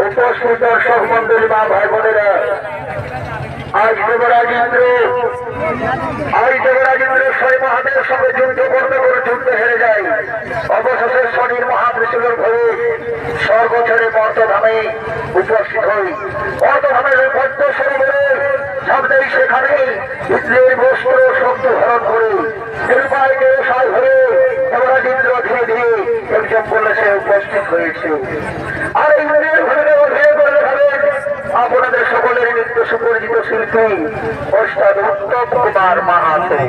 উপস্থিত দর্শক মন্ডলী মা ভাই বোনেরা, আজ দেবরাজেন্দ্র শনি মহাদেবের সঙ্গে যুদ্ধ করতে করে যুদ্ধ হেরে যায়। অবশেষে শনির মহাত্রিশূলের ভয়ে স্বর্গ ছেড়ে মর্তধামে উপস্থিত হই। মর্তধামের বদ্ধ শরীরে শব্দেই সেখানে ইন্দ্রের বস্ত্র শক্তি হরণ করে নির্বাহীকে সায় ধরে দেবরাজেন্দ্র ধীরে ধীরে একজন বলেছে উপস্থিত হয়েছে। আর ইন্দ্রের ঘরে অভিনয় করে দেখাবেন আপনাদের সকলের নিত্য সুপরিচিত শিল্পী ওস্তাদ উত্তম কুমার মাহাতো।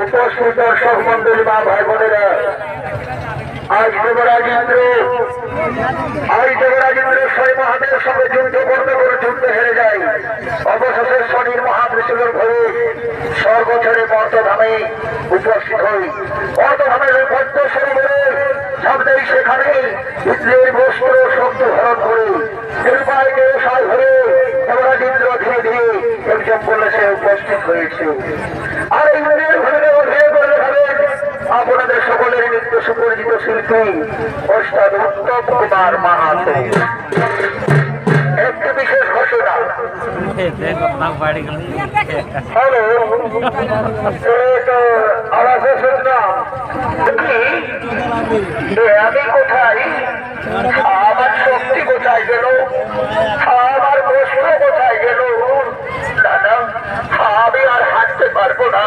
উপস্থিত দর্শক মন্ডলী মা ভাই বোনেরা, আজ দেবরাজেন্দ্র শনি মহাদেবের সঙ্গে যুদ্ধ করতে করে যুদ্ধ হেরে যায়। অবশেষে শনির মহাত্রিশূলের ভয়ে স্বর্গ ছেড়ে মর্তধামে উপস্থিত হই। মর্তধামের বদ্ধ শরীরে শব্দেই সেখানে ইন্দ্রের বস্ত্র শক্তি হরণ করে নির্বাহীকে সায় ধরে দেবরাজেন্দ্র ধীরে ধীরে একজন বলেছে উপস্থিত হয়েছে। আর ইন্দ্রের ঘরে অভিনয় করে দেখাবেন আপনাদের সকলের নিত্য সুপরিচিত শিল্পী ওস্তাদ উত্তম কুমার মাহাতো। একটি বিশেষ ঘোষণা। হ্যালো, আওয়াজে শুনলাম আমি কোথায়, আমার শক্তি কোথায় গেল, আমার বস্ত্র কোথায় গেল। দাদা, আমি আর হাঁটতে পারবো না,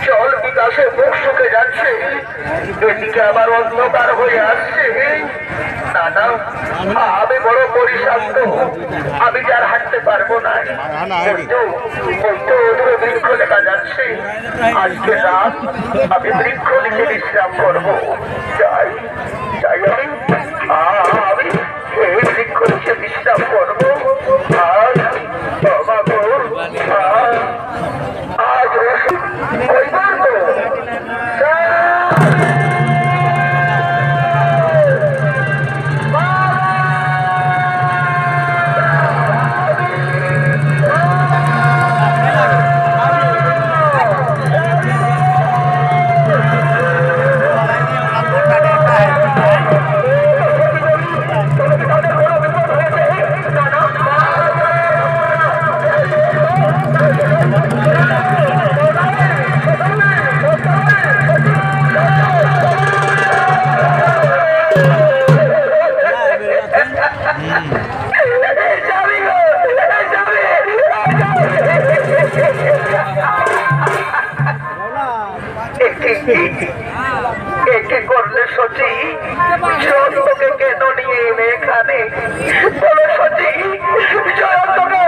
জল বিকাশে মুখ শুকে যাচ্ছে, এদিকে আবার অন্ধকার হয়ে আসছে। দাদা, আমি বড় পরিশান্ত, আমি আর হাঁটতে পারবো না। বৃক্ষ দেখা যাচ্ছে, আজকে রাত আমি বৃক্ষ লিখে বিশ্রাম করবো। যাই যাই আমি এই বৃক্ষ লিখে বিশ্রাম করবো। আজ আজ ওইবার তো একে করলে সচি জয়ন্তকে কেন নিয়ে এলে এখানে? বলো সচি, জয়ন্তকে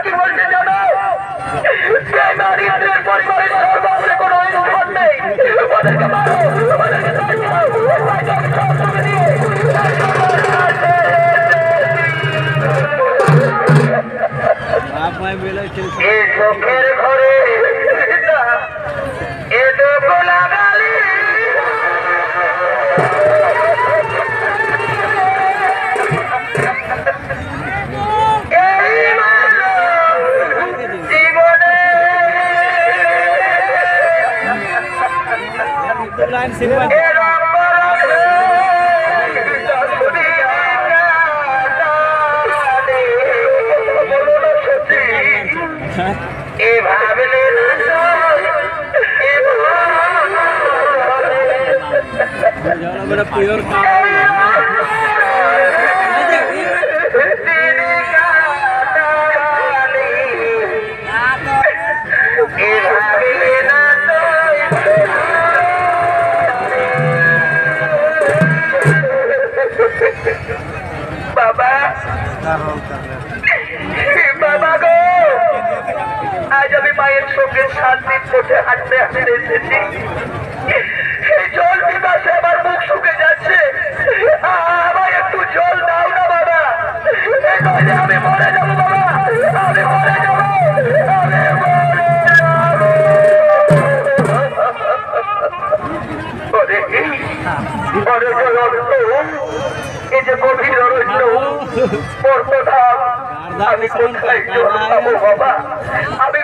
কি বলছে জানো? পরিবারের সর্বাঙ্গে কোনো স্থান নেই, ওদেরকে মারো, ওদেরকে লোকের ঘরে এটুকু লাগালি জীবনে বাবা বাবা গো, আজ আমি মায়ের সঙ্গে 7 দিন পথে হাঁটতে হাঁটতে এসেছি। এই জল পিপাসে আমার মুখ শুকে যাচ্ছে। আমায় একটু জল দাও না বাবা, নইলে আমি মরে যাবো বাবা, আমি মরে যাবো, আমি মরে যাবো। এই যে গভীর অরণ্য পর্বতধাম, আমি কোথায় জল পাবো বাবা, আমি